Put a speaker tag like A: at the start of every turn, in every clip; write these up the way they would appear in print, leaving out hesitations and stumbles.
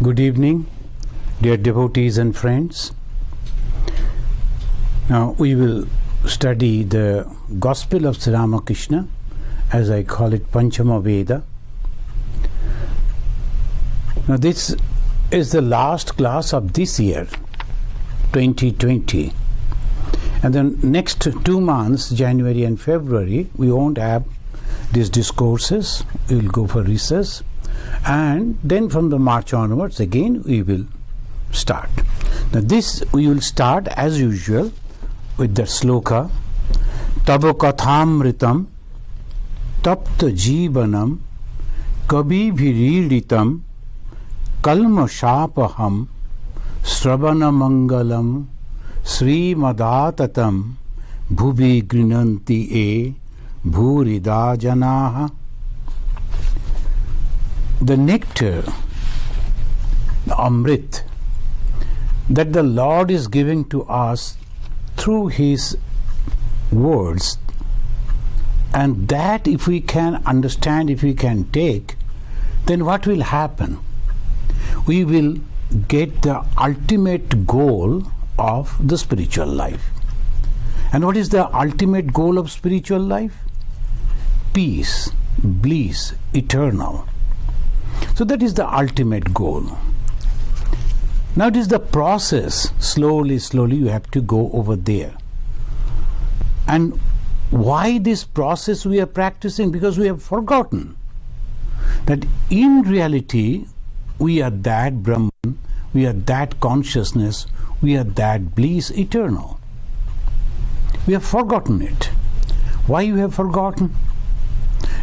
A: Good evening, dear devotees and friends. Now we will study the Gospel of Sri Ramakrishna, as I call it, Panchama Veda. Now this is the last class of this year, 2020. And then next 2 months, January and February, we won't have these discourses. We will go for recess. And then from the March onwards, again, we will start. Now this, we will start as usual with the sloka. Tava kathamritam tapta jivanam kabhi bhiriditam kalma shapaham sravana mangalam srimadatatam bhubi grinanti e bhurida janaha. The nectar, the amrit, that the Lord is giving to us through His words, and that if we can understand, if we can take, then what will happen? We will get the ultimate goal of the spiritual life. And what is the ultimate goal of spiritual life? Peace, bliss, eternal. So that is the ultimate goal. Now it is the process. Slowly you have to go over there. And why this process we are practicing? Because we have forgotten that in reality we are that Brahman, we are that consciousness, we are that bliss eternal. We have forgotten it. Why you have forgotten?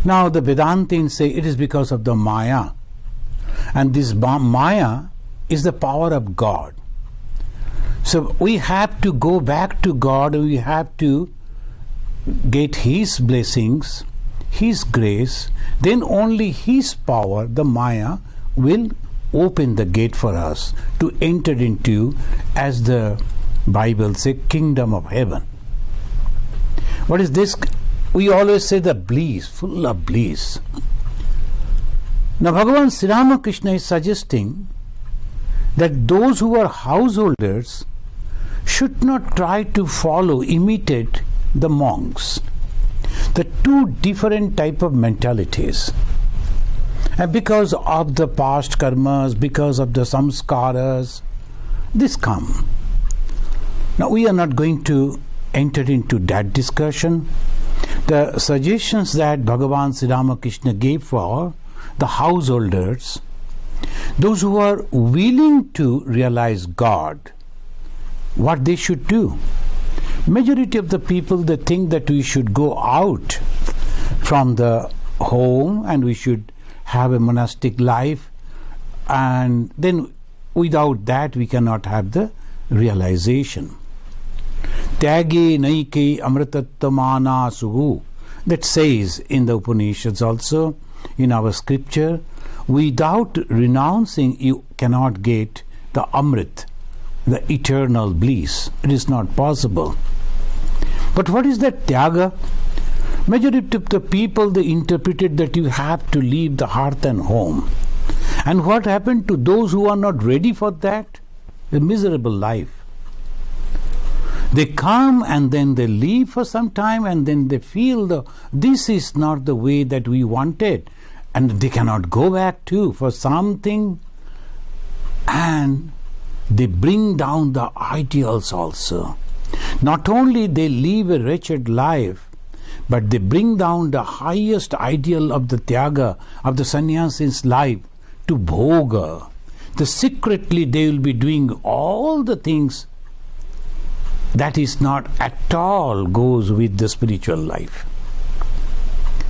A: Now the Vedantins say it is because of the Maya. And this Maya is the power of God. So we have to go back to God, we have to get His blessings, His grace, then only His power, the Maya, will open the gate for us to enter into, as the Bible says, kingdom of heaven. What is this? We always say the bliss, full of bliss. Now Bhagavan Sri Ramakrishna is suggesting that those who are householders should not try to imitate the monks. The two different type of mentalities. And because of the past karmas, because of the samskaras, this come. Now we are not going to enter into that discussion. The suggestions that Bhagavan Sri Ramakrishna gave for the householders, those who are willing to realize God, what they should do. Majority of the people, they think that we should go out from the home and we should have a monastic life, and then without that we cannot have the realization. Tyage naike amritattamana suhu, that says in the Upanishads also, in our scripture, without renouncing you cannot get the amrit, the eternal bliss. It is not possible. But what is that tyaga? Majority of the people, they interpreted that you have to leave the hearth and home. And what happened to those who are not ready for that? A miserable life. They come and then they leave for some time, and then they feel this is not the way that we wanted, and they cannot go back to for something, and they bring down the ideals also. Not only they live a wretched life, but they bring down the highest ideal of the tyaga, of the sannyasi's life, to bhoga. Secretly they will be doing all the things that is not at all goes with the spiritual life.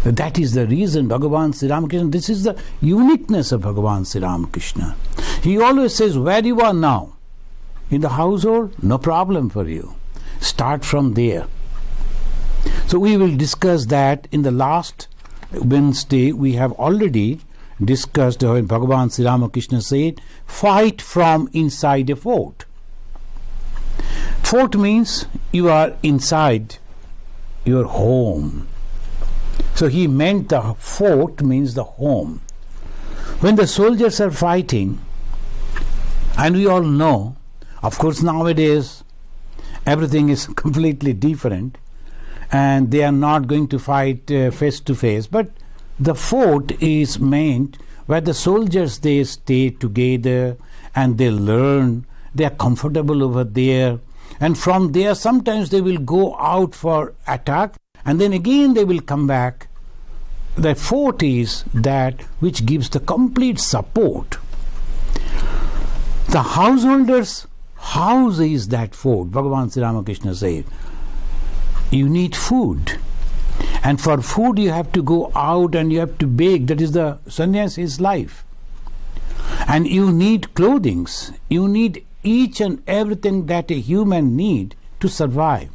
A: That is the reason Bhagavan Sri Ramakrishna, this is the uniqueness of Bhagavan Sri Ramakrishna. He always says, where you are now, in the household, no problem for you. Start from there. So we will discuss that. In the last Wednesday, we have already discussed how Bhagavan Sri Ramakrishna said, fight from inside a fort. Fort means you are inside your home. So he meant the fort means the home. When the soldiers are fighting, And we all know, of course, nowadays everything is completely different, and they are not going to fight face to face. But the fort is meant where the soldiers, they stay together and they learn, they are comfortable over there, and from there sometimes they will go out for attack and then again they will come back. The fort is that which gives the complete support. The householder's house is that fort. Bhagavan Sri Ramakrishna said, you need food, and for food you have to go out and you have to beg. That is the sannyasi's life. And you need clothings, you need each and everything that a human need to survive.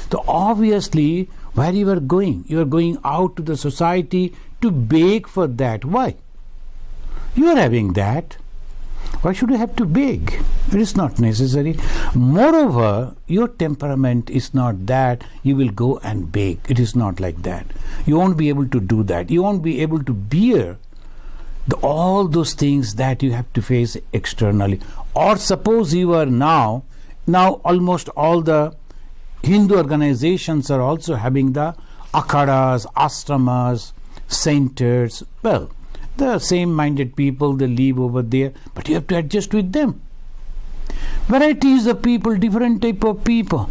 A: So obviously, where you are going out to the society to beg for that. Why? You are having that. Why should you have to beg? It is not necessary. Moreover, your temperament is not that you will go and beg. It is not like that. You won't be able to do that. You won't be able to bear all those things that you have to face externally. Or suppose you are now almost all the Hindu organizations are also having the akhadas, ashramas, centers. Well, the same-minded people, they live over there, but you have to adjust with them. Varieties of people, different type of people.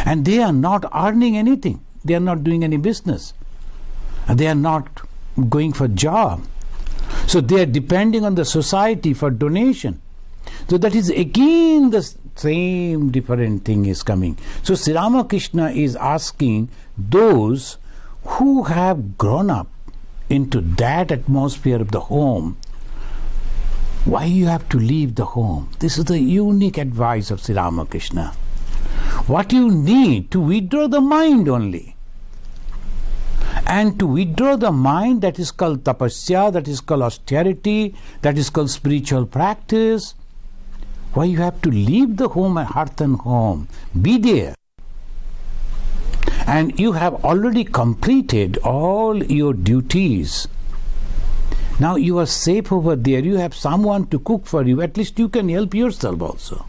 A: And they are not earning anything. They are not doing any business. And they are not going for job. So they are depending on the society for donation. So that is again the same different thing is coming. So Sri Ramakrishna is asking those who have grown up into that atmosphere of the home, why you have to leave the home? This is the unique advice of Sri Ramakrishna. What you need to withdraw the mind only. And to withdraw the mind, that is called tapasya, that is called austerity, that is called spiritual practice. Why you have to leave the home and hearth and home? Be there. And you have already completed all your duties. Now you are safe over there. You have someone to cook for you. At least you can help yourself also.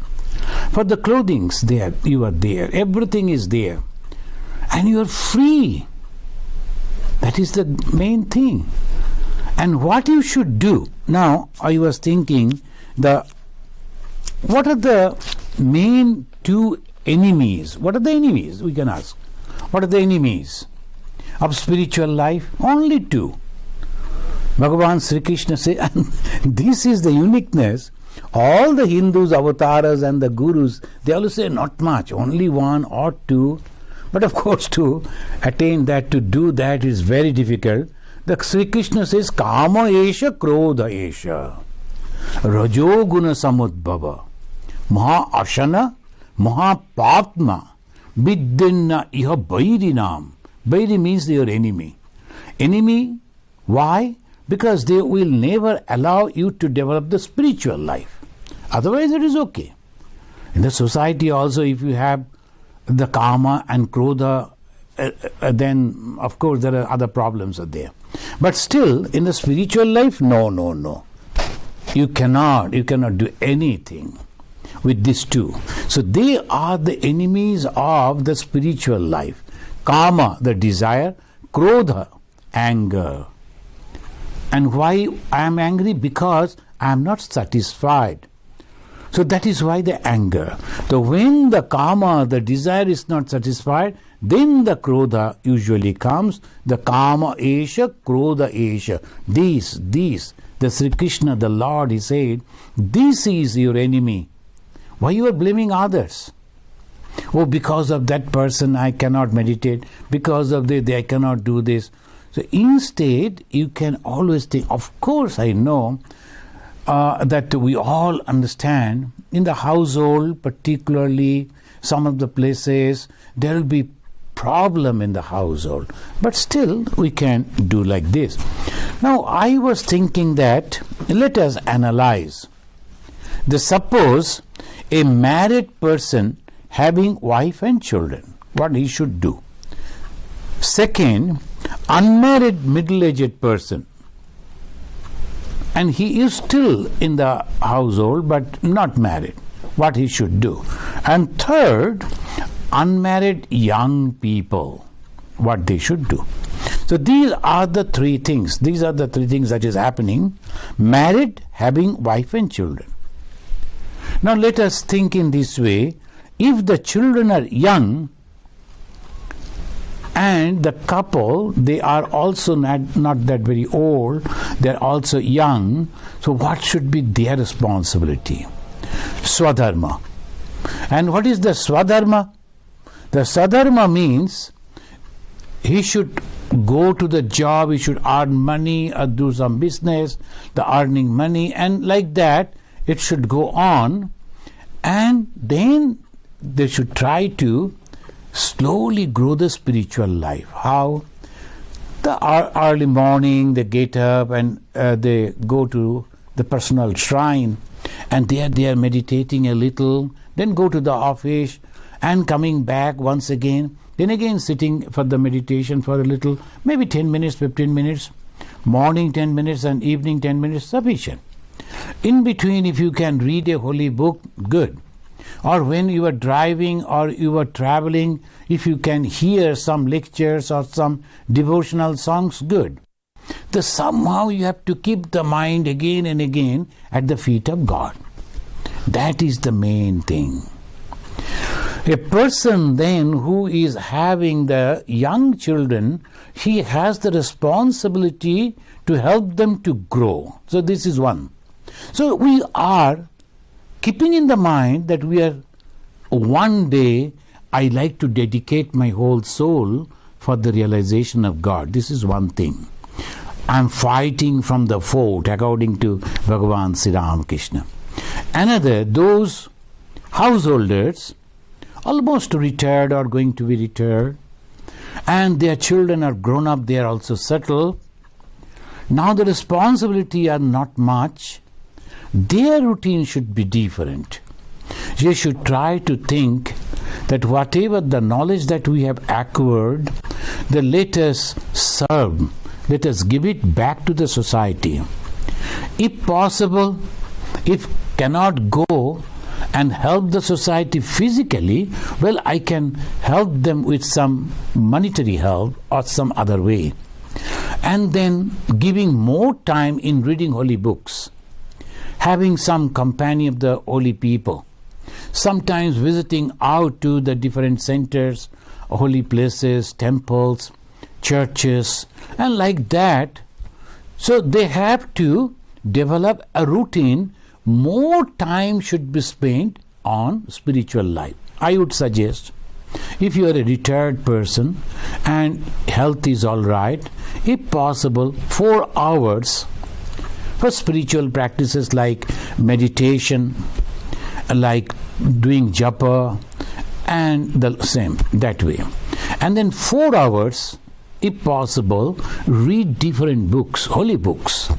A: For the clothing's there, you are there. Everything is there. And you are free. That is the main thing. And what you should do. Now I was thinking, what are the main two enemies? What are the enemies? We can ask. What are the enemies of spiritual life? Only two. Bhagavan Sri Krishna says, and this is the uniqueness. All the Hindus, avatars and the gurus, they always say not much, only one or two. But of course to attain that, to do that is very difficult. The Sri Krishna says, Kama esha krodha esha rajo guna samudbhava maha ashana maha patma Viddinna iha bairinam. Bairi means your enemy. Enemy, why? Because they will never allow you to develop the spiritual life. Otherwise it is okay. In the society also, if you have the kama and krodha, then of course there are other problems are there. But still, in the spiritual life, no. You cannot do anything with these two. So they are the enemies of the spiritual life. Kama, the desire, krodha, anger. And why I am angry? Because I am not satisfied. So that is why the anger. So when the kama, the desire is not satisfied, then the krodha usually comes. The kama esha, krodha esha. These, the Sri Krishna, the Lord, he said, this is your enemy. Why you are blaming others? Oh, because of that person I cannot meditate. Because of that I cannot do this. So instead, you can always think, of course I know that we all understand in the household, particularly some of the places, there will be problem in the household. But still, we can do like this. Now, I was thinking that, let us analyze. Suppose a married person having wife and children, what he should do. Second, unmarried middle-aged person and he is still in the household but not married, what he should do. And third, unmarried young people, what they should do. So these are the three things. These are the three things that is happening. Married, having wife and children. Now let us think in this way. If the children are young and the couple, they are also not that very old, they are also young, so what should be their responsibility? Swadharma. And what is the Swadharma? The Swadharma means he should go to the job, he should earn money or do some business, the earning money, and like that it should go on, and then they should try to slowly grow the spiritual life. How? The early morning they get up and they go to the personal shrine, and there they are meditating a little, then go to the office and coming back once again, then again sitting for the meditation for a little, maybe 10 minutes, 15 minutes, morning 10 minutes and evening 10 minutes, sufficient. In between, if you can read a holy book, good. Or when you are driving or you are traveling, if you can hear some lectures or some devotional songs, good. Somehow you have to keep the mind again and again at the feet of God. That is the main thing. A person then who is having the young children, he has the responsibility to help them to grow. So this is one. So we are keeping in the mind that we are one day, I like to dedicate my whole soul for the realization of God. This is one thing. I'm fighting from the fort according to Bhagavan Sri Ramakrishna. Another, those householders almost retired or going to be retired, and their children are grown up, they are also settled. Now the responsibility are not much. Their routine should be different. They should try to think that whatever the knowledge that we have acquired, let us serve, let us give it back to the society. If possible, if cannot go and help the society physically, well, I can help them with some monetary help or some other way. And then giving more time in reading holy books, having some company of the holy people, sometimes visiting out to the different centers, holy places, temples, churches, and like that. So they have to develop a routine. More time should be spent on spiritual life. I would suggest, if you are a retired person and health is all right, if possible, 4 hours for spiritual practices like meditation, like doing japa, and the same, that way. And then 4 hours, if possible, read different books, holy books.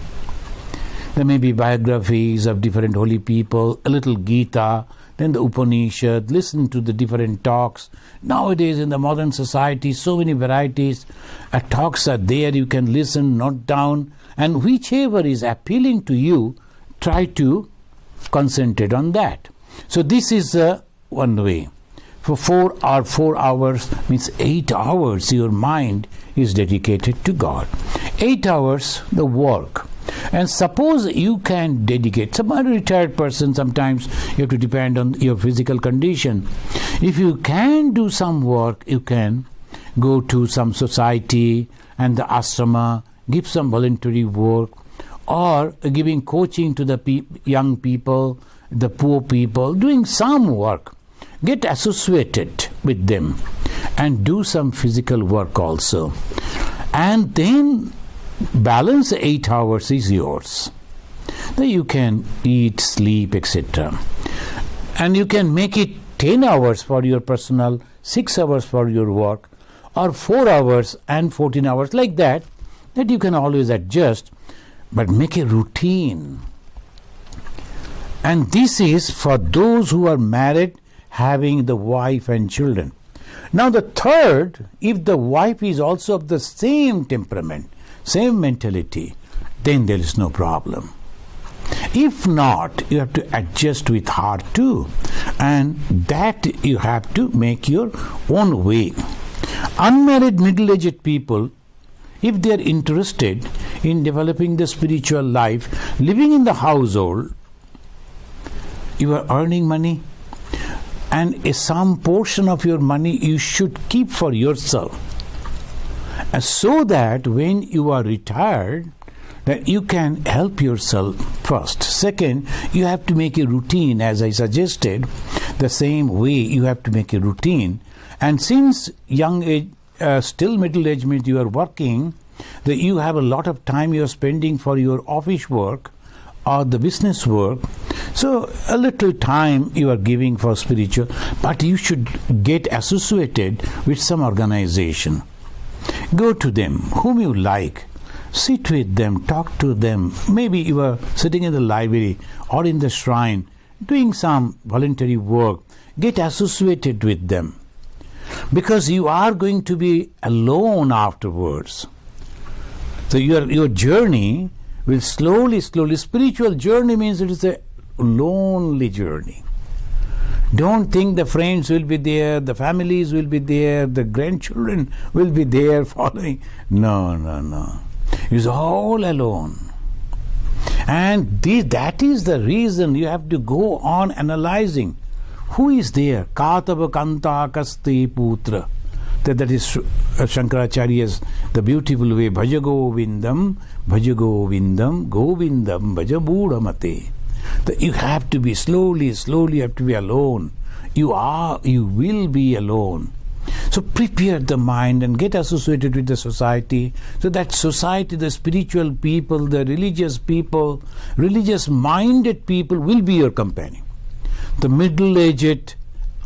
A: There may be biographies of different holy people, a little Gita, then the Upanishad, listen to the different talks. Nowadays in the modern society, so many varieties. Talks are there, you can listen, note down, and whichever is appealing to you, try to concentrate on that. So this is one way. For 4 hours means 8 hours your mind is dedicated to God. 8 hours the work. And suppose you can dedicate, some retired person, sometimes you have to depend on your physical condition. If you can do some work, you can go to some society and the ashrama, give some voluntary work, or giving coaching to the young people, the poor people, doing some work. Get associated with them and do some physical work also. And then balance 8 hours is yours. Then you can eat, sleep, etc. And you can make it 10 hours for your personal, 6 hours for your work, or 4 hours and 14 hours, like that you can always adjust, but make a routine. And this is for those who are married, having the wife and children. Now the third, if the wife is also of the same temperament, same mentality, then there is no problem. If not, you have to adjust with heart too, and that you have to make your own way. Unmarried middle-aged people, if they are interested in developing the spiritual life, living in the household, you are earning money, and some portion of your money you should keep for yourself, so that when you are retired, that you can help yourself first. Second, you have to make a routine, as I suggested. The same way you have to make a routine. And since young age, still middle age means you are working, that you have a lot of time you are spending for your office work or the business work. So a little time you are giving for spiritual, but you should get associated with some organization. Go to them, whom you like. Sit with them, talk to them. Maybe you are sitting in the library or in the shrine doing some voluntary work. Get associated with them, because you are going to be alone afterwards. So your journey will slowly, spiritual journey means it is a lonely journey. Don't think the friends will be there, the families will be there, the grandchildren will be there following. No. It's all alone. And that is the reason you have to go on analyzing. Who is there? Katava Kanta Kasti Putra. That is Shankaracharya's the beautiful way. Bhaja Govindam, Govindam Bhaja Budhamate. That you have to be slowly you have to be alone. You will be alone. So prepare the mind and get associated with the society. So that society, the spiritual people, the religious people, religious-minded people will be your companion. The middle-aged,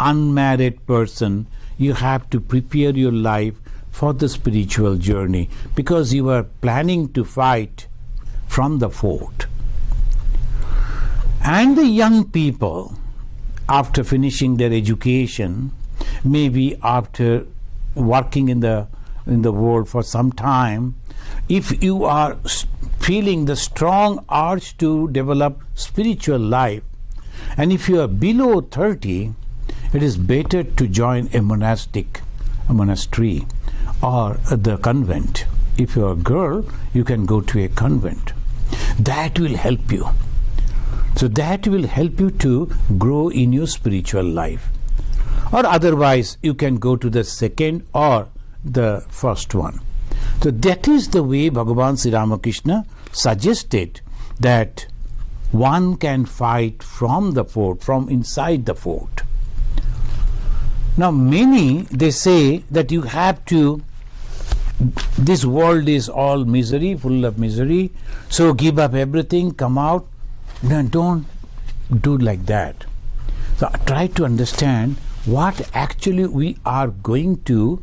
A: unmarried person, you have to prepare your life for the spiritual journey, because you are planning to fight from the fort. And the young people, after finishing their education, maybe after working in the world for some time, if you are feeling the strong urge to develop spiritual life, and if you are below 30, it is better to join a monastery or the convent. If you are a girl, you can go to a convent. That will help you. So that will help you to grow in your spiritual life. Or otherwise, you can go to the second or the first one. So that is the way Bhagavan Sri Ramakrishna suggested that one can fight from the fort, from inside the fort. Now many, they say that you have to, this world is all misery, full of misery, so give up everything, come out. No, don't do like that. So try to understand what actually we are going to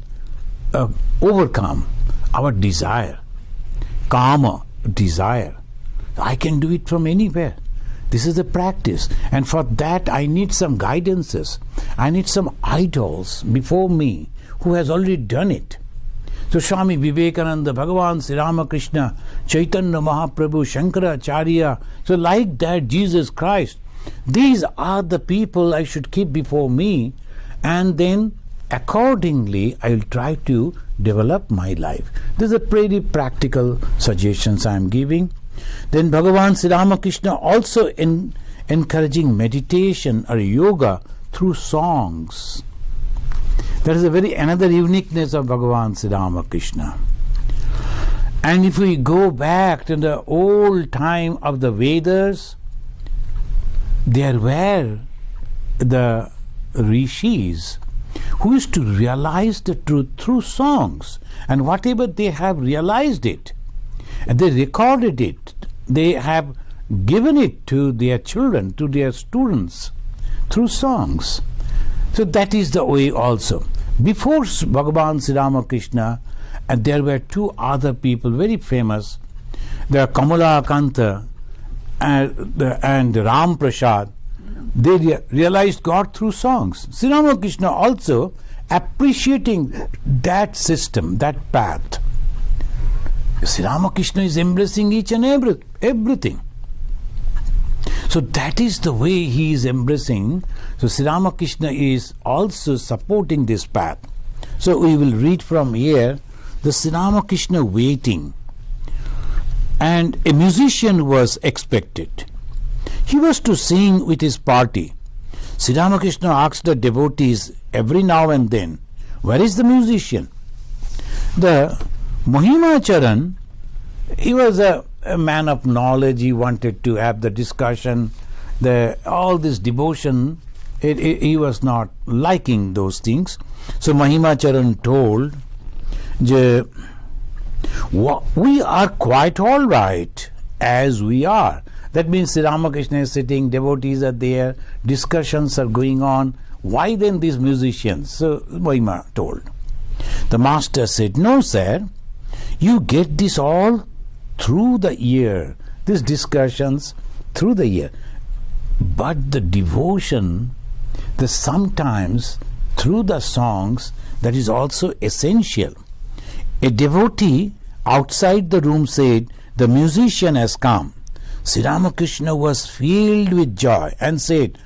A: overcome. Our desire, kama, desire. I can do it from anywhere. This is the practice, and for that I need some guidances. I need some idols before me who has already done it. So Swami Vivekananda, Bhagavan Sri Ramakrishna, Chaitanya Mahaprabhu, Shankaracharya, so like that Jesus Christ, these are the people I should keep before me, and then accordingly I will try to develop my life. These are pretty practical suggestions I am giving. Then Bhagavan Sri Ramakrishna also encouraging meditation or yoga through songs. That is another uniqueness of Bhagavan Sri Ramakrishna. And if we go back to the old time of the Vedas, there were the rishis who used to realize the truth through songs, and whatever they have realized it, and they recorded it, they have given it to their children, to their students through songs. So that is the way also. Before Bhagavan Sri Ramakrishna, and there were two other people very famous, the Kamalakanta and Ram Prasad. They realized God through songs. Sri Ramakrishna also appreciating that system, that path. Sri Ramakrishna is embracing each and everything. So that is the way he is embracing. So Sri Ramakrishna is also supporting this path. So we will read from here the Sri Ramakrishna waiting. And a musician was expected. He was to sing with his party. Sri Ramakrishna asked the devotees every now and then, where is the musician? The Mahimacharan, he was a man of knowledge. He wanted to have the discussion, all this devotion. He was not liking those things. So Mahimacharan told, we are quite all right as we are. That means Sri Ramakrishna is sitting, devotees are there, discussions are going on. Why then these musicians? So Mahima told. The master said, no sir, you get this all through the year, these discussions through the year. But the devotion, sometimes through the songs, that is also essential. A devotee outside the room said, the musician has come. Sri Ramakrishna was filled with joy and said,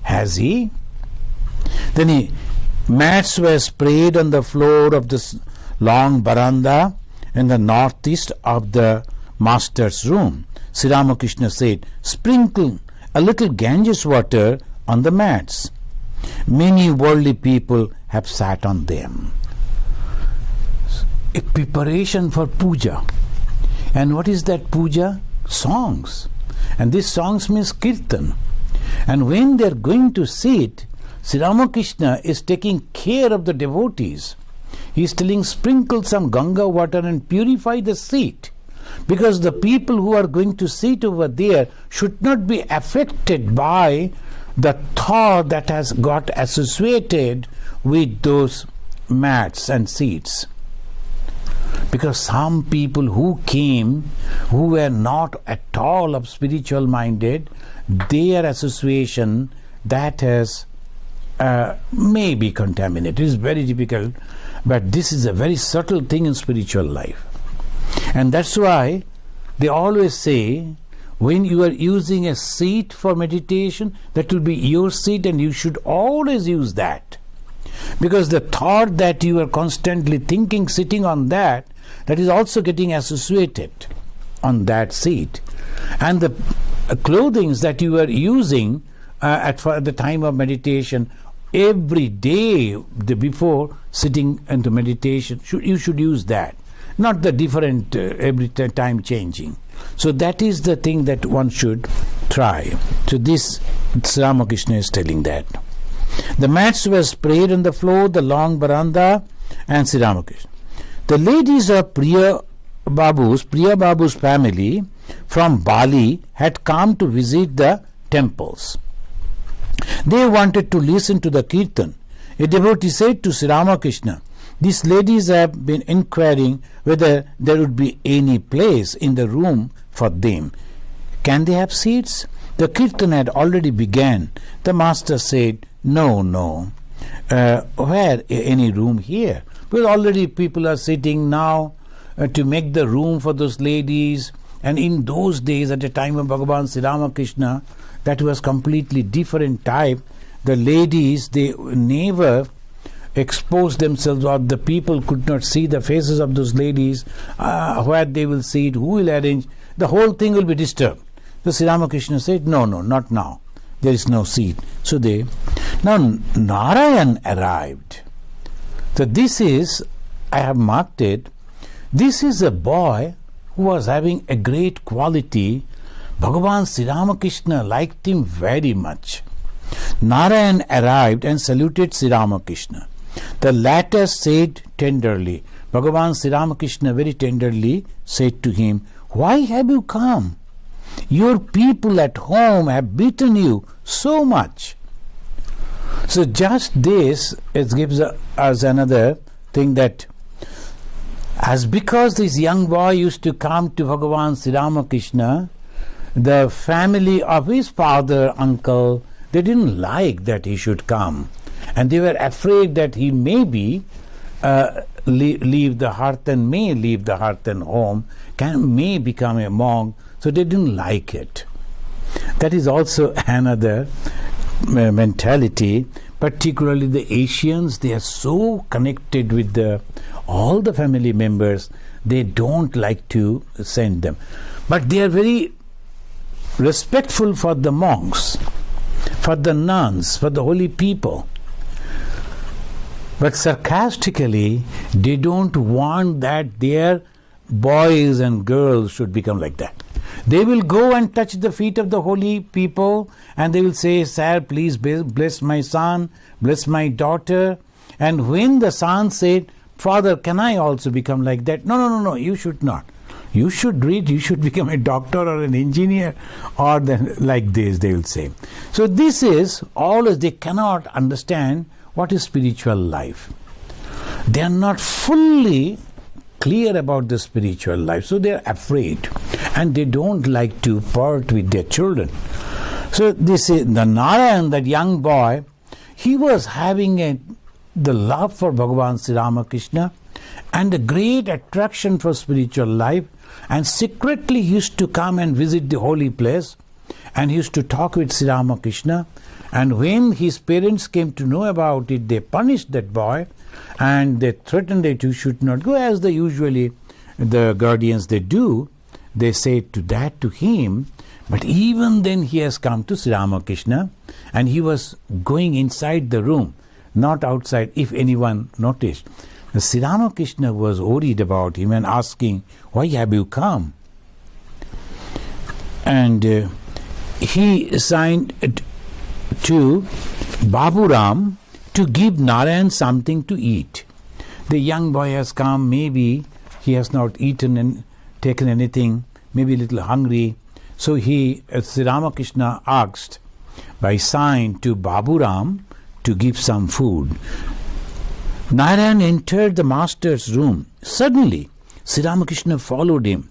A: has he? Then mats were spread on the floor of this long veranda in the northeast of the master's room. Sri Ramakrishna said, sprinkle a little Ganges water on the mats. Many worldly people have sat on them. A preparation for puja. And what is that puja? Songs. And these songs means kirtan. And when they are going to sit, Sri Ramakrishna is taking care of the devotees. He is telling, sprinkle some Ganga water and purify the seat. Because the people who are going to sit over there should not be affected by the thought that has got associated with those mats and seats. Because some people who came, who were not at all of spiritual minded, their association that has may be contaminated. It is very difficult, but this is a very subtle thing in spiritual life. And that's why they always say, when you are using a seat for meditation, that will be your seat and you should always use that. Because the thought that you are constantly thinking, sitting on that is also getting associated on that seat. And the clothing that you are using at the time of meditation, every day before sitting into meditation, you should use that. Not the different every time changing. So that is the thing that one should try. So this Sri Ramakrishna is telling that. The mats were spread on the floor, the long veranda, and Sri Ramakrishna. The ladies of Priya Babu's family from Bali had come to visit the temples. They wanted to listen to the kirtan. A devotee said to Sri Ramakrishna, these ladies have been inquiring whether there would be any place in the room for them. Can they have seats? The kirtan had already begun. The master said, no. Where any room here? Because already people are sitting now to make the room for those ladies. And in those days, at the time of Bhagavan Sri Ramakrishna, that was completely different type. The ladies, they never exposed themselves, or the people could not see the faces of those ladies, where they will sit, who will arrange. The whole thing will be disturbed. So Sri Ramakrishna said, no, not now. There is no seat. So now Narayan arrived. So this is, I have marked it, this is a boy who was having a great quality. Bhagavan Sri Ramakrishna liked him very much. Narayan arrived and saluted Sri Ramakrishna. The latter said tenderly, Bhagavan Sri Ramakrishna very tenderly said to him, why have you come? Your people at home have beaten you so much. So just this, it gives us another thing, that as because this young boy used to come to Bhagavan Sri Ramakrishna, the family of his father, uncle, they didn't like that he should come. And they were afraid that he may leave the hearth and may leave the hearth and home, may become a monk. So they didn't like it. That is also another mentality. Particularly the Asians, they are so connected with all the family members, they don't like to send them. But they are very respectful for the monks, for the nuns, for the holy people. But sarcastically, they don't want that their boys and girls should become like that. They will go and touch the feet of the holy people and they will say, "Sir, please bless my son, bless my daughter." And when the son said, "Father, can I also become like that?" No, you should not. You should read, you should become a doctor or an engineer or like this, they will say. So this is always, they cannot understand what is spiritual life. They are not fully clear about the spiritual life, so they are afraid and they don't like to part with their children. So this is the Narayan, that young boy, he was having the love for Bhagavan Sri Ramakrishna and a great attraction for spiritual life, and secretly he used to come and visit the holy place and he used to talk with Sri Ramakrishna. And when his parents came to know about it, they punished that boy and they threatened that you should not go, as they usually the guardians they do. They say to him. But even then he has come to Sri Ramakrishna and he was going inside the room, not outside, if anyone noticed. Sri Ramakrishna was worried about him and asking, "Why have you come?" And he signed to Baburam to give Narayan something to eat. The young boy has come, maybe he has not eaten and taken anything, maybe a little hungry. So Sri Ramakrishna asked by sign to Baburam to give some food. Narayan entered the master's room. Suddenly, Sri Ramakrishna followed him.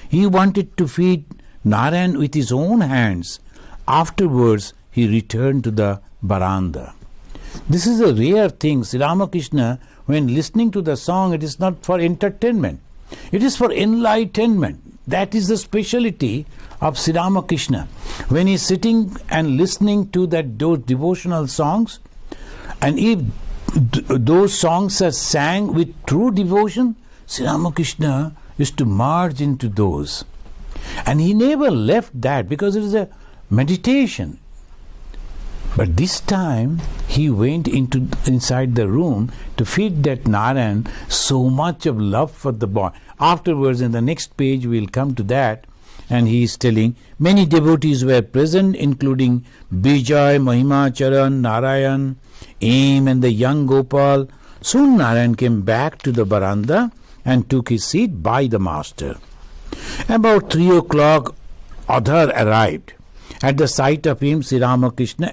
A: He wanted to feed Narayan with his own hands. Afterwards, he returned to the veranda. This is a rare thing. Sri Ramakrishna, when listening to the song, it is not for entertainment. It is for enlightenment. That is the speciality of Sri Ramakrishna. When he is sitting and listening to those devotional songs, and if those songs are sang with true devotion, Sri Ramakrishna used to merge into those. And he never left that because it is a meditation. But this time he went inside the room to feed that Narayan, so much of love for the boy. Afterwards, in the next page, we will come to that. And he is telling, many devotees were present, including Bijay, Mahimacharan, Narayan, Aim, and the young Gopal. Soon Narayan came back to the veranda and took his seat by the master. About 3 o'clock, Adhar arrived. At the sight of him, Sri Ramakrishna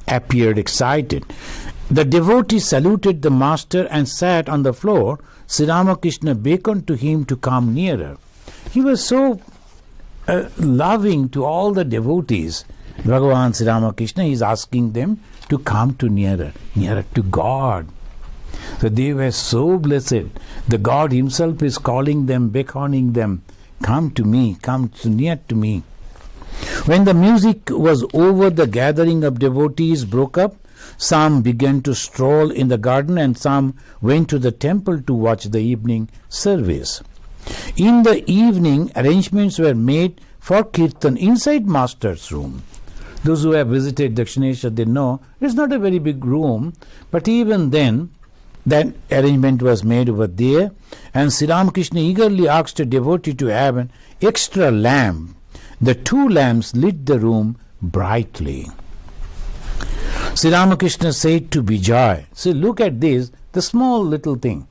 A: appeared excited. The devotee saluted the master and sat on the floor. Sri Ramakrishna beckoned to him to come nearer. He was so loving to all the devotees. Bhagavan Sri Ramakrishna is asking them to come to nearer to God. So they were so blessed. The God himself is calling them, beckoning them, come to me, come near to me. When the music was over, the gathering of devotees broke up. Some began to stroll in the garden and some went to the temple to watch the evening service. In the evening, arrangements were made for kirtan inside master's room. Those who have visited Dakshinesha, they know it's not a very big room, but even then, that arrangement was made over there, and Sri Ramakrishna eagerly asked a devotee to have an extra lamp. The 2 lamps lit the room brightly. Sri Ramakrishna said to Bijay, so look at this, the small little thing.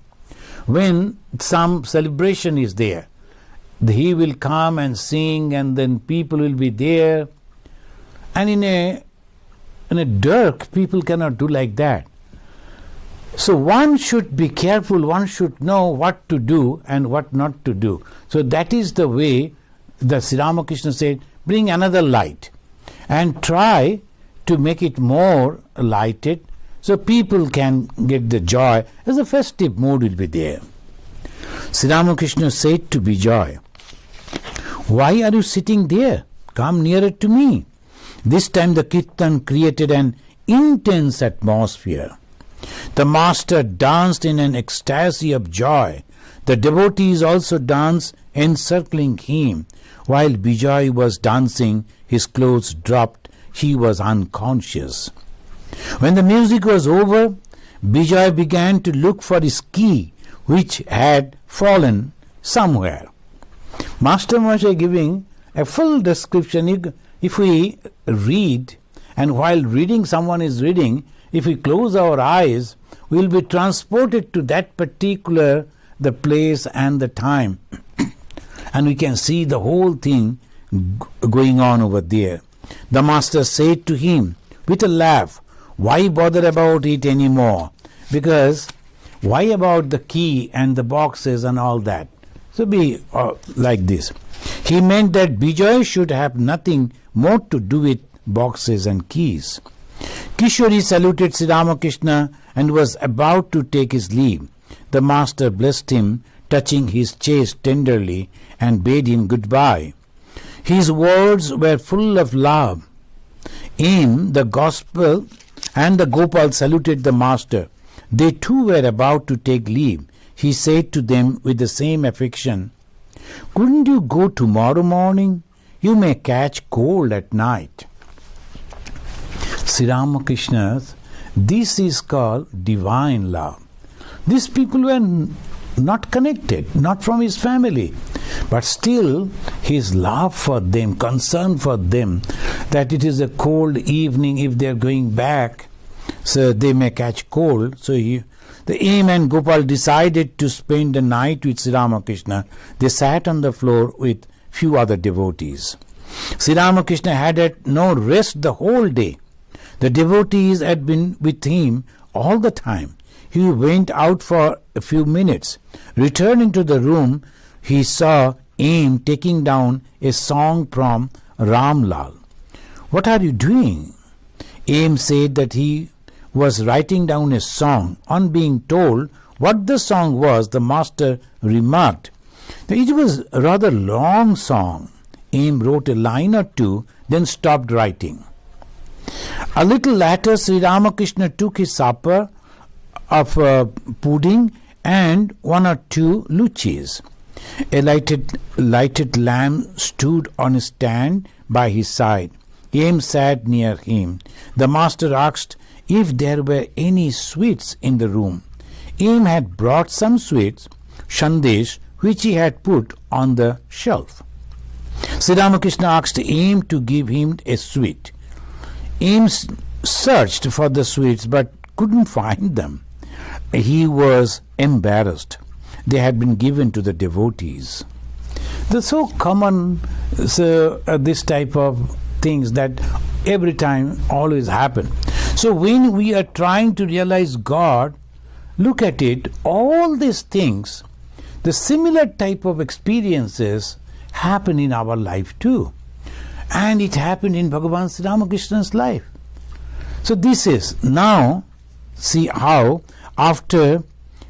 A: When some celebration is there, he will come and sing, and then people will be there. And in a dark, people cannot do like that. So one should be careful, one should know what to do and what not to do. So that is the way the Sri Ramakrishna said, bring another light and try to make it more lighted so people can get the joy, as a festive mood will be there. Sri Ramakrishna said to Bijay, why are you sitting there? come nearer to me. This time the kirtan created an intense atmosphere. The master danced in an ecstasy of joy. The devotees also danced, encircling him. While Bijoy was dancing, his clothes dropped. He was unconscious. When the music was over, Bijoy began to look for his key, which had fallen somewhere. Master Moshe giving a full description. If we read, and while reading someone is reading, if we close our eyes, we will be transported to that particular the place and the time. And we can see the whole thing going on over there. The master said to him with a laugh, why bother about it anymore? Because why about the key and the boxes and all that? So be like this. He meant that Bijoy should have nothing more to do with boxes and keys. Kishori saluted Sri Ramakrishna and was about to take his leave. The master blessed him, touching his chest tenderly, and bade him goodbye. His words were full of love. The Gospel and the Gopal saluted the master. They too were about to take leave. He said to them with the same affection, couldn't you go tomorrow morning? You may catch cold at night. Sri Ramakrishna's, this is called divine love. These people were not connected, not from his family, but still his love for them, concern for them, that it is a cold evening, if they are going back, so they may catch cold. So the Aim and Gopal decided to spend the night with Sri Ramakrishna. They sat on the floor with few other devotees. Sri Ramakrishna had no rest the whole day. The devotees had been with him all the time. He went out for a few minutes. Returning to the room, he saw Aim taking down a song from Ramlal. What are you doing? Aim said that he was writing down a song. On being told what the song was, the master remarked that it was a rather long song. Aim wrote a line or two, then stopped writing. A little later, Sri Ramakrishna took his supper of pudding and one or two luchis. A lighted lamp stood on a stand by his side. Aim sat near him. The master asked if there were any sweets in the room. Aim had brought some sweets, shandesh, which he had put on the shelf. Sri Ramakrishna asked Aim to give him a sweet. Aim searched for the sweets but couldn't find them. He was embarrassed. They had been given to the devotees. That's so common, this type of things that every time always happen. So when we are trying to realize God, look at it, all these things, the similar type of experiences happen in our life too. And it happened in Bhagavan Sri Ramakrishna's life. So this is, now see how after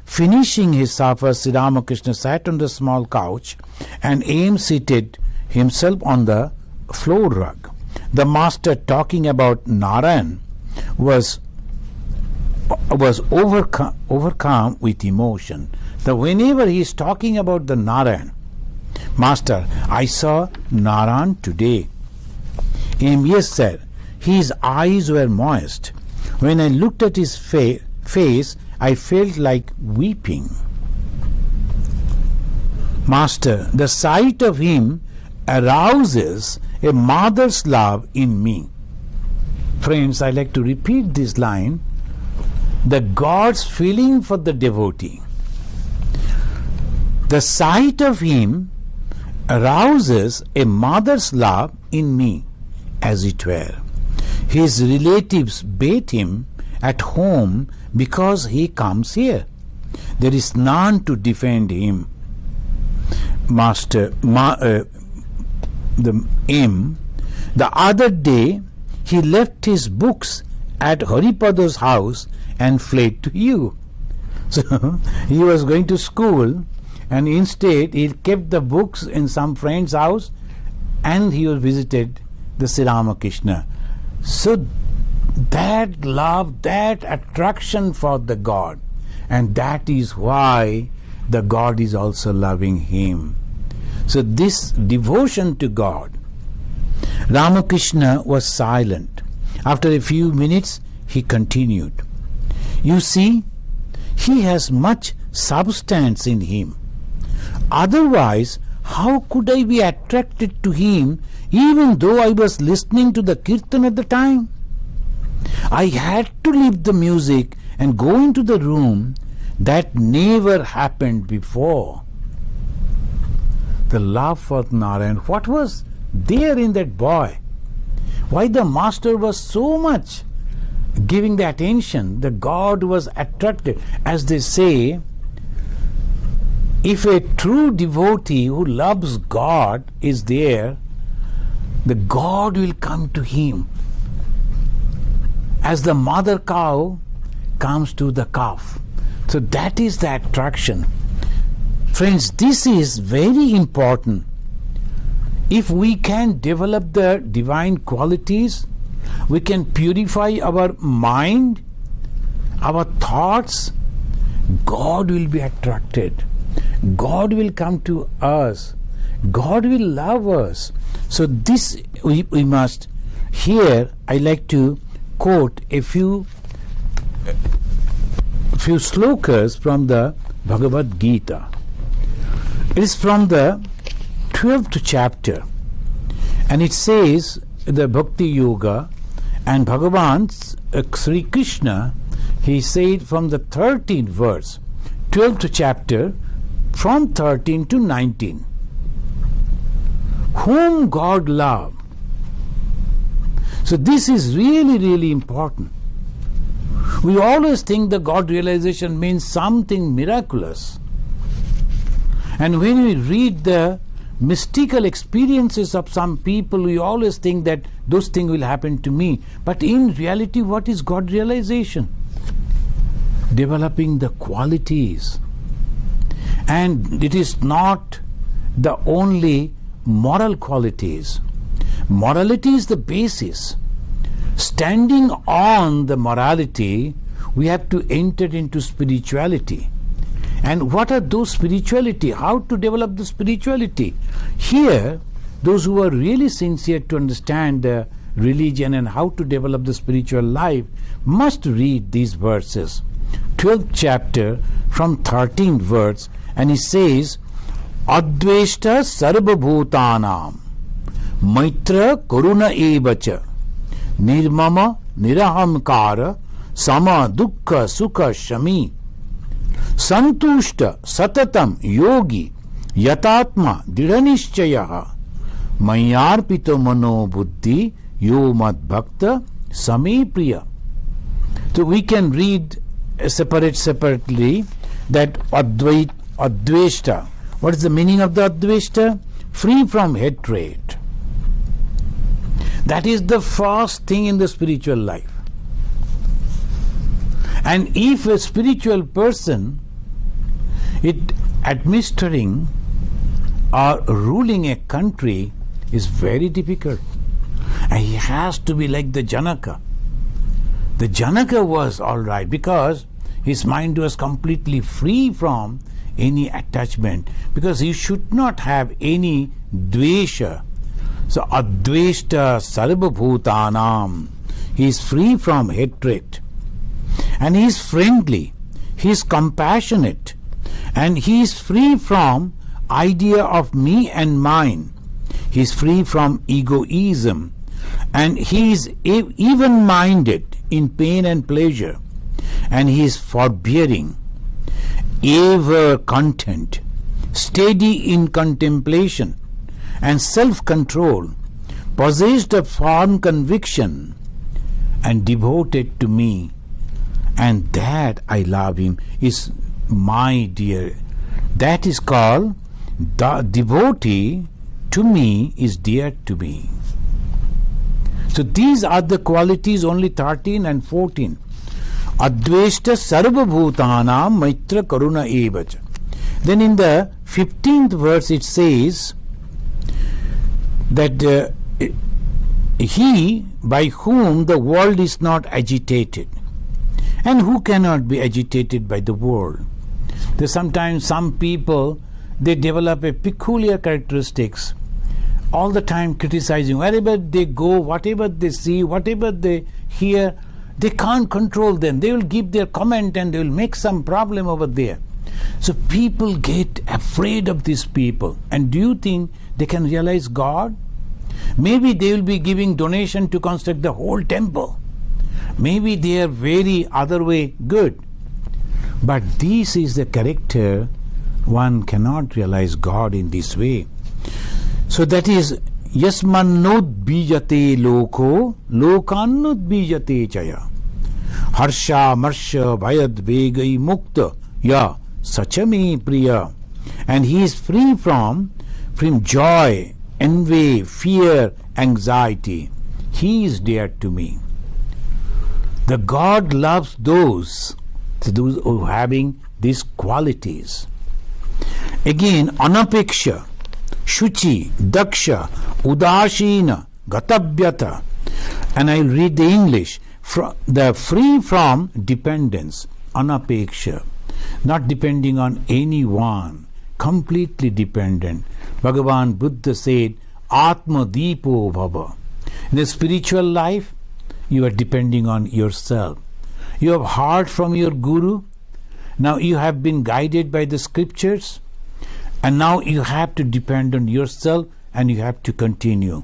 A: finishing his supper, Sri Ramakrishna sat on the small couch and Aim seated himself on the floor rug. The master, talking about Narayan, was overcome with emotion. So whenever he is talking about the Narayan, Master, I saw Narayan today. Aim, yes sir. His eyes were moist. When I looked at his face, I felt like weeping. Master, the sight of him arouses a mother's love in me. Friends, I like to repeat this line, the God's feeling for the devotee. The sight of him arouses a mother's love in me, as it were. His relatives bait him at home because he comes here. There is none to defend him. The other day he left his books at Haripado's house and fled to you. So he was going to school and instead he kept the books in some friend's house and he was visited the Sri Ramakrishna. So that love, that attraction for the God, and that is why the God is also loving him. So this devotion to God. Ramakrishna was silent. After a few minutes, he continued. You see, he has much substance in him. Otherwise, how could I be attracted to him even though I was listening to the kirtan at the time? I had to leave the music and go into the room. That never happened before. The love for Narayan, what was there in that boy? Why the master was so much giving the attention? The God was attracted. As they say, if a true devotee who loves God is there, the God will come to him. As the mother cow comes to the calf. So that is the attraction. Friends, this is very important. If we can develop the divine qualities, we can purify our mind, our thoughts, God will be attracted. God will come to us. God will love us. So this we must. Here I like to quote a few slokas from the Bhagavad Gita. It is from the 12th chapter, and it says the Bhakti Yoga, and Bhagavan Sri Krishna, he said from the 13th verse, 12th chapter, from 13 to 19. Whom God loved. So this is really, really important. We always think the God realization means something miraculous. And when we read the mystical experiences of some people, we always think that those things will happen to me. But in reality, what is God realization? Developing the qualities. And it is not the only moral qualities. Morality is the basis. Standing on the morality, we have to enter into spirituality. And what are those spirituality? How to develop the spirituality? Here, those who are really sincere to understand the religion and how to develop the spiritual life must read these verses. 12th chapter from 13th verse, and he says, Adveshta sarva bhutanam maitra karuna evacha nirmama nirahamkara sama dukkha sukha shami santushta satatam yogi yatatma didhanishchayaha mayarpito mano buddhi yo mad bhakta same priya. So we can read separately that Adveshta. What is the meaning of the Adveshta? Free from hatred. That is the first thing in the spiritual life. And if a spiritual person is administering or ruling a country is very difficult. And he has to be like the Janaka. The Janaka was all right because his mind was completely free from any attachment, because he should not have any dvesha. So adveshta sarva bhutanam, he is free from hatred, and he is friendly, he is compassionate, and he is free from idea of me and mine. He is free from egoism, and he is even-minded in pain and pleasure, and he is forbearing, ever content, steady in contemplation and self-control, possessed of firm conviction, and devoted to me. And that I love him is my dear. That is called the devotee to me is dear to me. So these are the qualities, only 13 and 14. Adveshta sarva bhutanam maitra karuna evacha. Then in the 15th verse it says that he by whom the world is not agitated. And who cannot be agitated by the world? There's sometimes some people, they develop a peculiar characteristics, all the time criticizing. Wherever they go, whatever they see, whatever they hear, they can't control them. They will give their comment and they will make some problem over there. So people get afraid of these people. And do you think they can realize God? Maybe they will be giving donation to construct the whole temple. Maybe they are very other way good. But this is the character. One cannot realize God in this way. So that is yasmannod bijate loko lokannod bijate chaya harsha marsha bhayad vegai mukta ya sachame priya. And he is free from joy, envy, fear, anxiety. He is dear to me. The God loves those who are having these qualities. Again, anapeksha, shuchi, daksha, udashina, gatabyata. And I'll read the English. The free from dependence, anapeksha, not depending on anyone, completely dependent. Bhagavan Buddha said, Atma Deepo Bhava. In the spiritual life, you are depending on yourself. You have heard from your Guru. Now you have been guided by the scriptures. And now you have to depend on yourself and you have to continue.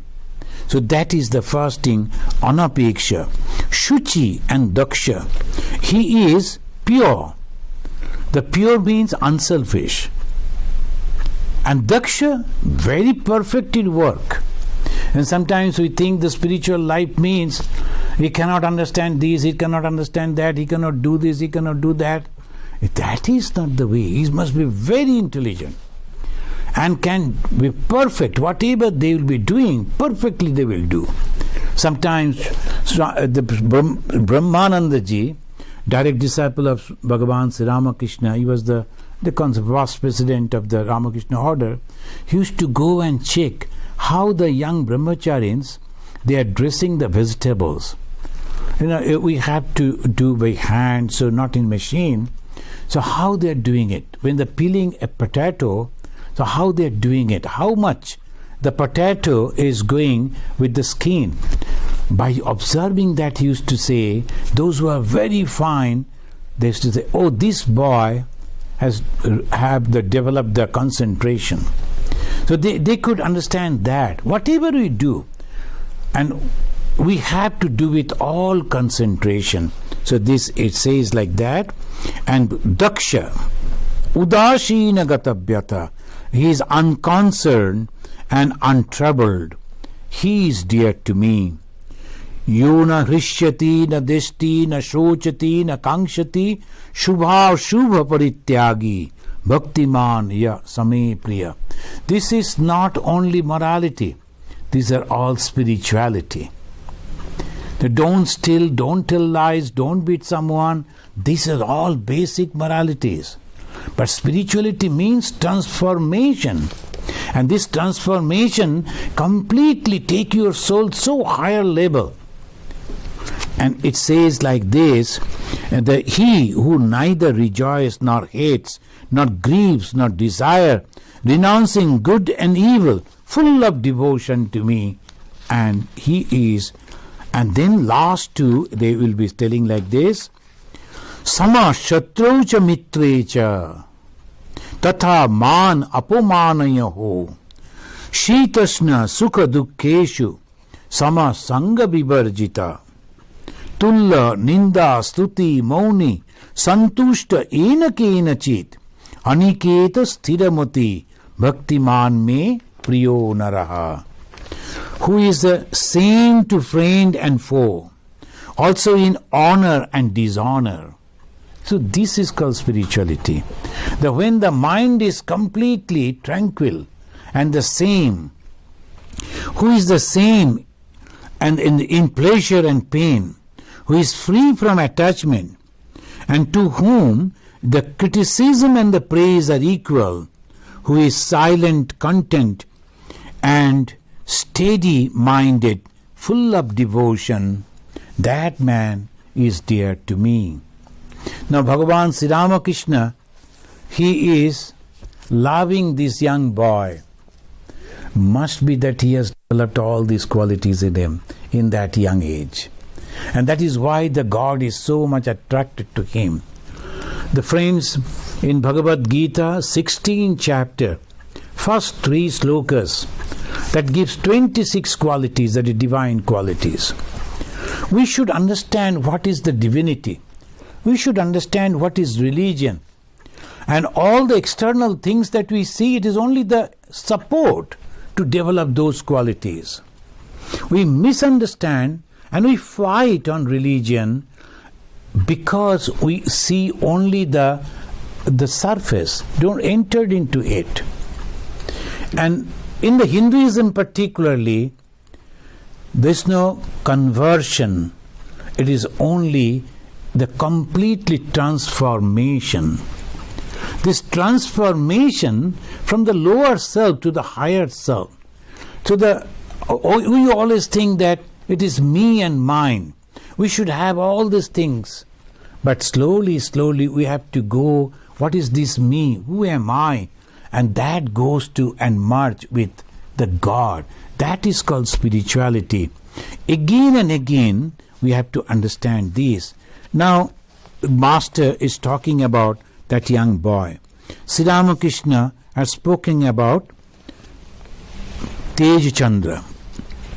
A: So that is the first thing, anapeksha. Shuchi and daksha. He is pure. The pure means unselfish. And daksha, very perfect in work. And sometimes we think the spiritual life means he cannot understand this, he cannot understand that, he cannot do this, he cannot do that. That is not the way. He must be very intelligent and can be perfect. Whatever they will be doing, perfectly they will do. Sometimes the Brahmananda ji, direct disciple of Bhagavan Sri Ramakrishna, he was the vast president of the Ramakrishna order. He used to go and check how the young brahmacharis, they are dressing the vegetables. We have to do by hand, so not in machine. So how they are doing it? When they're peeling a potato, so how they are doing it? How much the potato is going with the skin? By observing that, he used to say, those who are very fine, they used to say, oh, this boy has developed the concentration. So they could understand that whatever we do, and we have to do with all concentration. So this, it says like that. And daksha, udashina gatabyata, he is unconcerned and untroubled. He is dear to me. Yona hrishyati na deshti na shochati na kangshati shubha shubha parityagi bhaktiman ya same priya. This is not only morality, these are all spirituality. Don't steal, don't tell lies, don't beat someone. These are all basic moralities. But spirituality means transformation. And this transformation completely take your soul so higher level. And it says like this, that he who neither rejoices nor hates, nor grieves nor desire, renouncing good and evil, full of devotion to me, and he is. And then last two, they will be telling like this, sama shatraucha mitrecha tatha man apomanayaho shitasna sukha dukkeshu sama sanga vivarjita tulla ninda stuti mauni santushta enakena chit aniketa sthiramati bhaktiman me priyo naraha. Who is the same to friend and foe, also in honor and dishonor. So this is called spirituality. That when the mind is completely tranquil and the same, who is the same and in pleasure and pain, who is free from attachment, and to whom the criticism and the praise are equal, who is silent, content, and steady-minded, full of devotion, that man is dear to me. Now Bhagavan Sri Ramakrishna, he is loving this young boy. Must be that he has developed all these qualities in him in that young age. And that is why the God is so much attracted to him. The friends, in Bhagavad Gita, 16th chapter, first 3 slokas, that gives 26 qualities, that is divine qualities. We should understand what is the divinity. We should understand what is religion. And all the external things that we see, it is only the support to develop those qualities. We misunderstand and we fight on religion because we see only the surface, don't enter into it. And in the Hinduism particularly, there is no conversion. It is only the completely transformation. This transformation from the lower self to the higher self. So we always think that it is me and mine. We should have all these things. But slowly we have to go, what is this me? Who am I? And that goes to and merge with the God. That is called spirituality. Again and again, we have to understand this. Now, the Master is talking about that young boy. Sri Ramakrishna has spoken about Tej Chandra,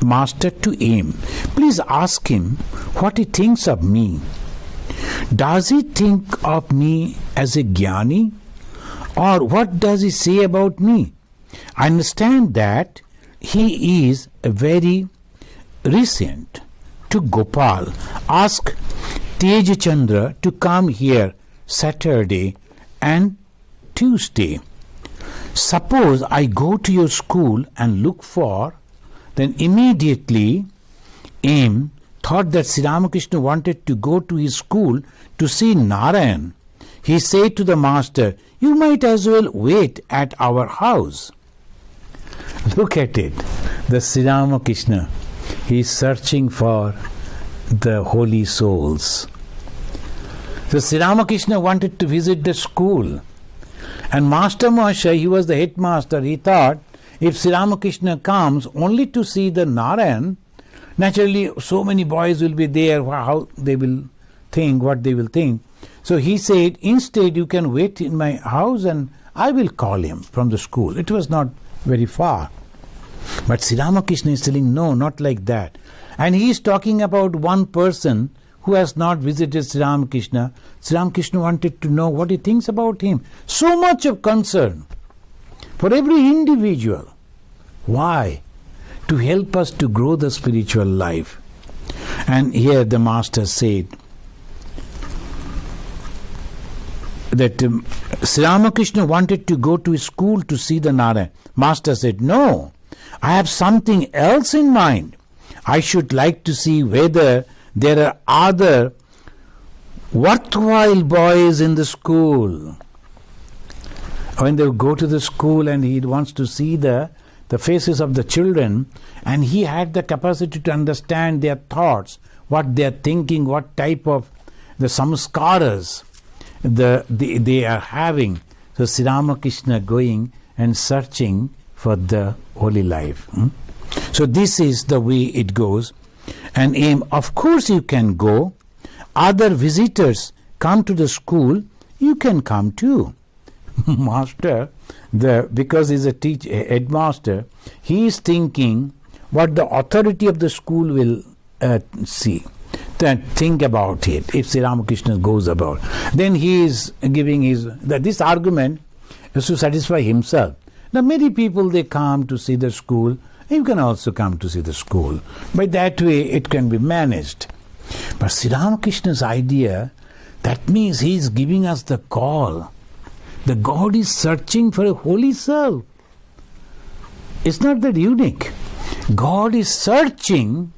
A: Master to aim. Please ask him what he thinks of me. Does he think of me as a jnani? Or what does he say about me? I understand that he is very recent to Gopal. Ask Tej Chandra to come here Saturday and Tuesday. Suppose I go to your school and look for, then immediately Aim thought that Sri Ramakrishna wanted to go to his school to see Narayan. He said to the Master, you might as well wait at our house. Look at it. The Sri Ramakrishna, he is searching for the holy souls. So Sri Ramakrishna wanted to visit the school. And Master Mahasaya, he was the headmaster, he thought if Sri Ramakrishna comes only to see the Narayan, naturally so many boys will be there, how they will think, what they will think. So he said, instead you can wait in my house and I will call him from the school. It was not very far. But Sri Ramakrishna is telling, no, not like that. And he is talking about one person who has not visited Sri Ramakrishna. Sri Ramakrishna wanted to know what he thinks about him. So much of concern for every individual. Why? To help us to grow the spiritual life. And here the Master said that Sri Ramakrishna wanted to go to his school to see the Narayan. Master said, no, I have something else in mind. I should like to see whether there are other worthwhile boys in the school. When they go to the school and he wants to see the faces of the children, and he had the capacity to understand their thoughts, what they are thinking, what type of the samskaras they are having. So Sri Ramakrishna going and searching for the holy life. So this is the way it goes. And Aim, of course you can go. Other visitors come to the school, you can come too. Master, because he's a headmaster, he is thinking what the authority of the school will see. Then think about it. If Sri Ramakrishna goes about, then he is giving this argument is to satisfy himself. Now many people, they come to see the school. You can also come to see the school. By that way it can be managed. But Sri Ramakrishna's idea, that means he is giving us the call. The God is searching for a holy self. It's not that unique. God is searching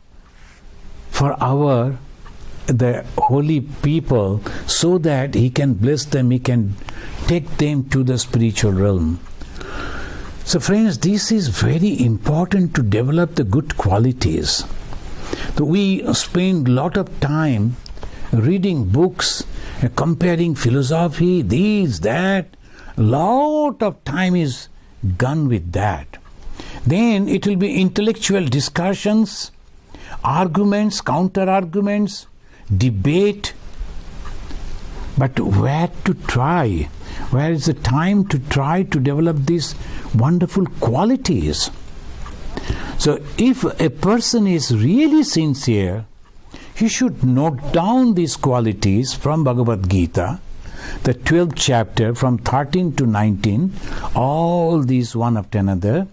A: for the holy people so that he can bless them, he can take them to the spiritual realm. So friends, this is very important to develop the good qualities. So we spend a lot of time reading books, comparing philosophy, this, that. A lot of time is gone with that. Then it will be intellectual discussions, arguments, counter-arguments, debate. But where to try? Where is the time to try to develop these wonderful qualities? So if a person is really sincere, he should note down these qualities from Bhagavad Gita, the 12th chapter from 13 to 19, all these one after another,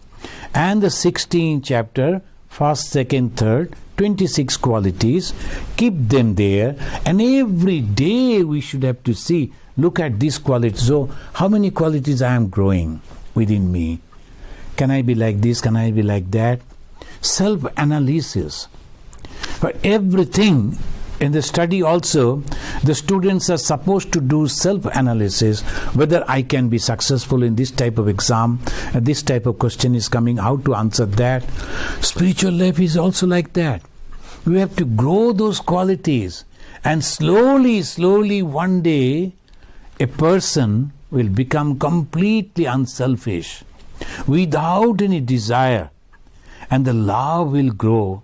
A: and the 16th chapter, 1st, 2nd, 3rd, 26 qualities, keep them there, and every day we should have to see, look at these qualities. So how many qualities I am growing within me? Can I be like this? Can I be like that? Self-analysis. For everything in the study also, the students are supposed to do self-analysis, whether I can be successful in this type of exam, this type of question is coming, how to answer that. Spiritual life is also like that. We have to grow those qualities, and slowly one day a person will become completely unselfish, without any desire, and the love will grow.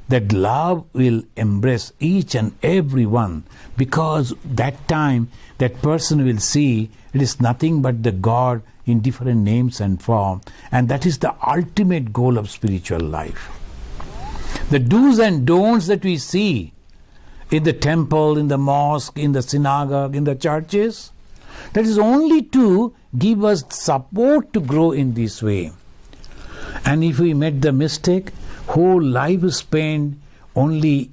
A: That love will embrace each and every one, because that time that person will see it is nothing but the God in different names and form, and that is the ultimate goal of spiritual life. The do's and don'ts that we see in the temple, in the mosque, in the synagogue, in the churches, that is only to give us support to grow in this way. And if we made the mistake, whole life is spent only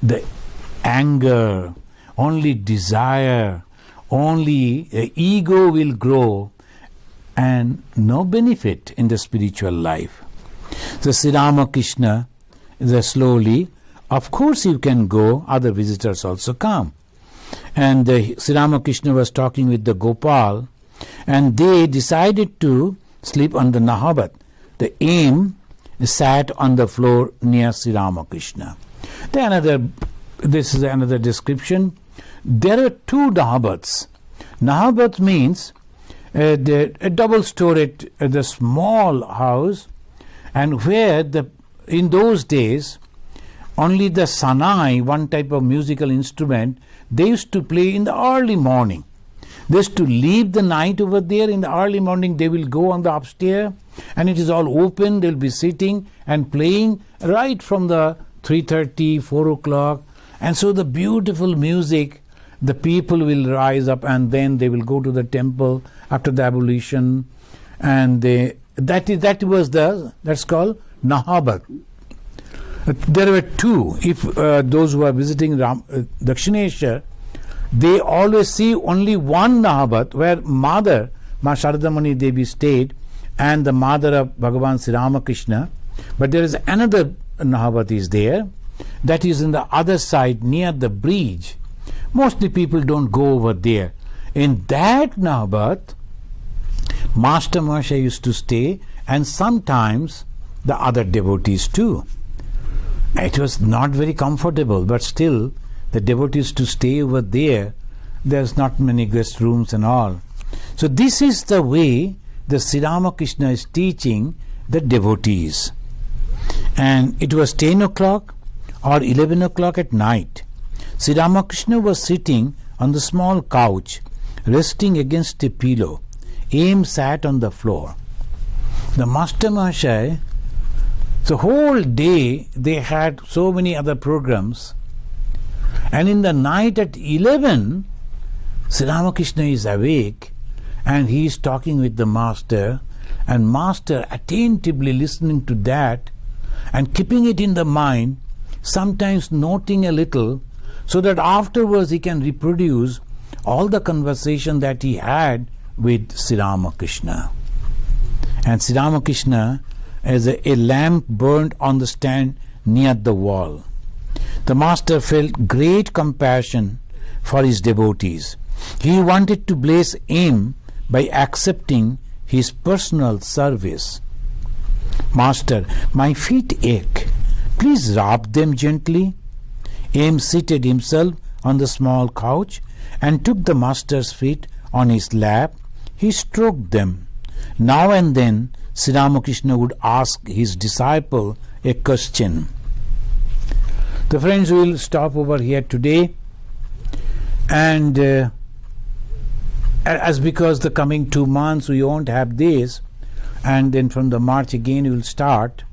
A: the anger, only desire, only ego will grow, and no benefit in the spiritual life. So Sri Ramakrishna, slowly, of course you can go, other visitors also come. And Sri Ramakrishna was talking with the Gopal, and they decided to sleep on the Nahabat. The aim sat on the floor near Sri Ramakrishna. This is another description. There are two Nahabats. Nahabat means a double-storied, the small house, and where in those days only the sanai, one type of musical instrument, they used to play in the early morning. They used to leave the night over there. In the early morning they will go on the upstairs, and it is all open. They will be sitting and playing right from the 3:30, 4 o'clock. And so the beautiful music, the people will rise up, and then they will go to the temple after the ablution, and that's called Nahabat. There were two. If those who are visiting Dakshineswar, they always see only one Nahabat where Mother, Ma Sharadamani Devi stayed, and the mother of Bhagavan Sri Ramakrishna. But there is another Nahabat is there, that is in the other side near the bridge. Mostly people don't go over there. In that Nahabat, Master Mahasaya used to stay, and sometimes the other devotees too. It was not very comfortable, but still the devotees to stay over there. There's not many guest rooms and all. So this is the way the Sri Ramakrishna is teaching the devotees. And it was 10 o'clock or 11 o'clock at night. Sri Ramakrishna was sitting on the small couch, resting against a pillow. Aim sat on the floor. The Master Mahasaya, the whole day they had so many other programs, and in the night at 11, Sri Ramakrishna is awake and he is talking with the Master, and Master attentively listening to that and keeping it in the mind, sometimes noting a little, so that afterwards he can reproduce all the conversation that he had with Sri Ramakrishna. And Sri Ramakrishna, as a lamp burnt on the stand near the wall. The Master felt great compassion for his devotees. He wanted to bless him by accepting his personal service. Master, my feet ache. Please rub them gently. M seated himself on the small couch and took the master's feet on his lap. He stroked them. Now and then Sri Ramakrishna would ask his disciple a question. The friends, will stop over here today, and as because the coming 2 months we won't have this, and then from the March again we will start.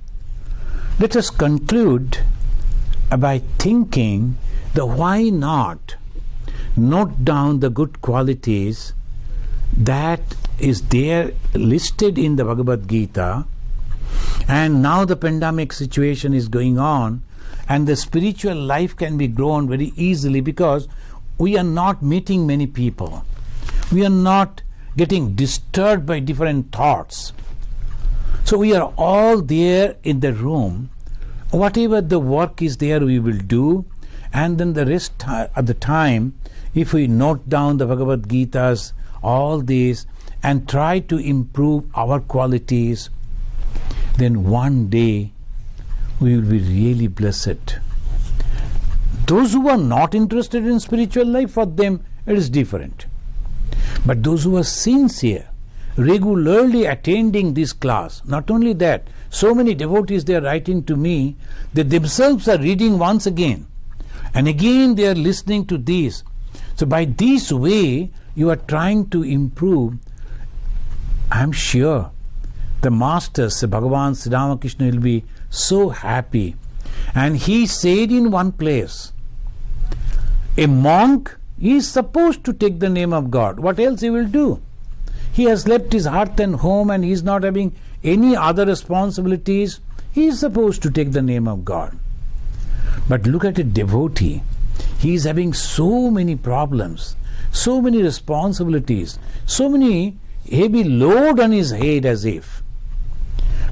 A: Let us conclude by thinking that why not note down the good qualities that is there listed in the Bhagavad Gita. And now the pandemic situation is going on, and the spiritual life can be grown very easily because we are not meeting many people. We are not getting disturbed by different thoughts. So we are all there in the room. Whatever the work is there, we will do, and then the rest of the time, if we note down the Bhagavad Gita's all these and try to improve our qualities, then one day we will be really blessed. Those who are not interested in spiritual life, for them it is different. But those who are sincere, regularly attending this class, not only that, so many devotees, they are writing to me, they themselves are reading once again, and again they are listening to this. So by this way, you are trying to improve. I am sure the masters, Bhagavan Sri Ramakrishna, will be so happy. And he said in one place, a monk is supposed to take the name of God. What else he will do? He has left his hearth and home, and he is not having any other responsibilities. He is supposed to take the name of God. But look at a devotee. He is having so many problems, so many responsibilities, so many heavy load on his head as if,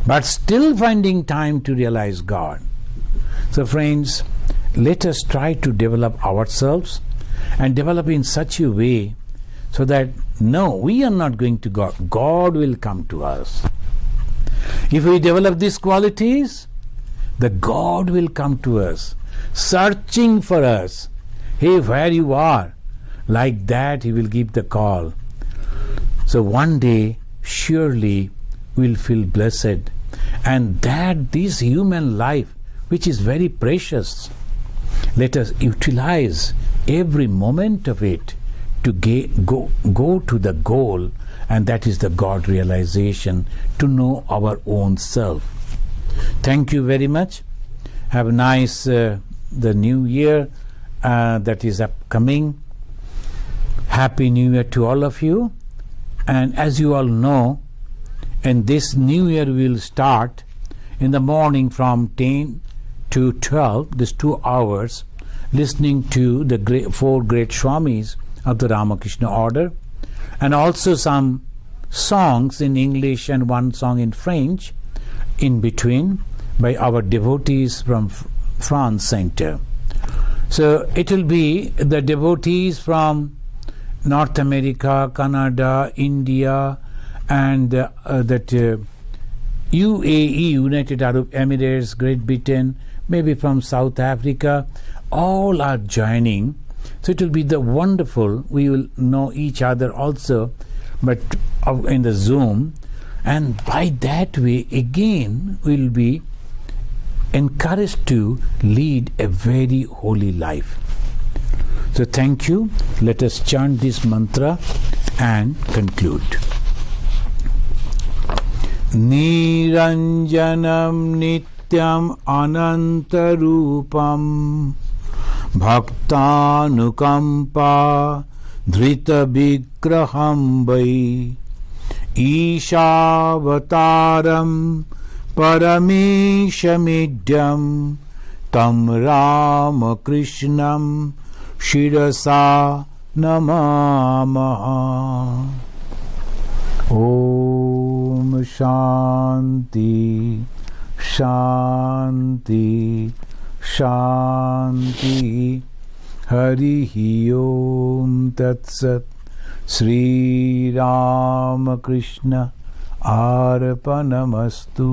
A: but still finding time to realize God. So friends, let us try to develop ourselves and develop in such a way so that no, we are not going to God. God will come to us. If we develop these qualities, the God will come to us, searching for us. Hey, where you are? Like that He will give the call. So one day, surely we'll feel blessed, and that this human life, which is very precious, let us utilize every moment of it to go to the goal, and that is the God realization, to know our own self. Thank you very much. Have a nice the new year that is upcoming. Happy New Year to all of you. And as you all know, in this new year we will start in the morning from 10 to 12, these 2 hours, listening to the 4 great Swamis of the Ramakrishna order, and also some songs in English and 1 song in French in between by our devotees from France Center. So it will be the devotees from North America, Canada, India, and UAE, United Arab Emirates, Great Britain, maybe from South Africa, all are joining. So it will be the wonderful. We will know each other also, but in the Zoom, and by that way again we will be encouraged to lead a very holy life. So thank you. Let us chant this mantra and conclude. Niranjanam nityam anantarupam bhaktanukampa dhrita vigraham vai Ishavataram parameshamidhyam tam Ramakrishnam Shirasa namamaha. Om Shanti Shanti Shanti. Harihi Om Tat Sat. Sri Ramakrishna Arpanamastu.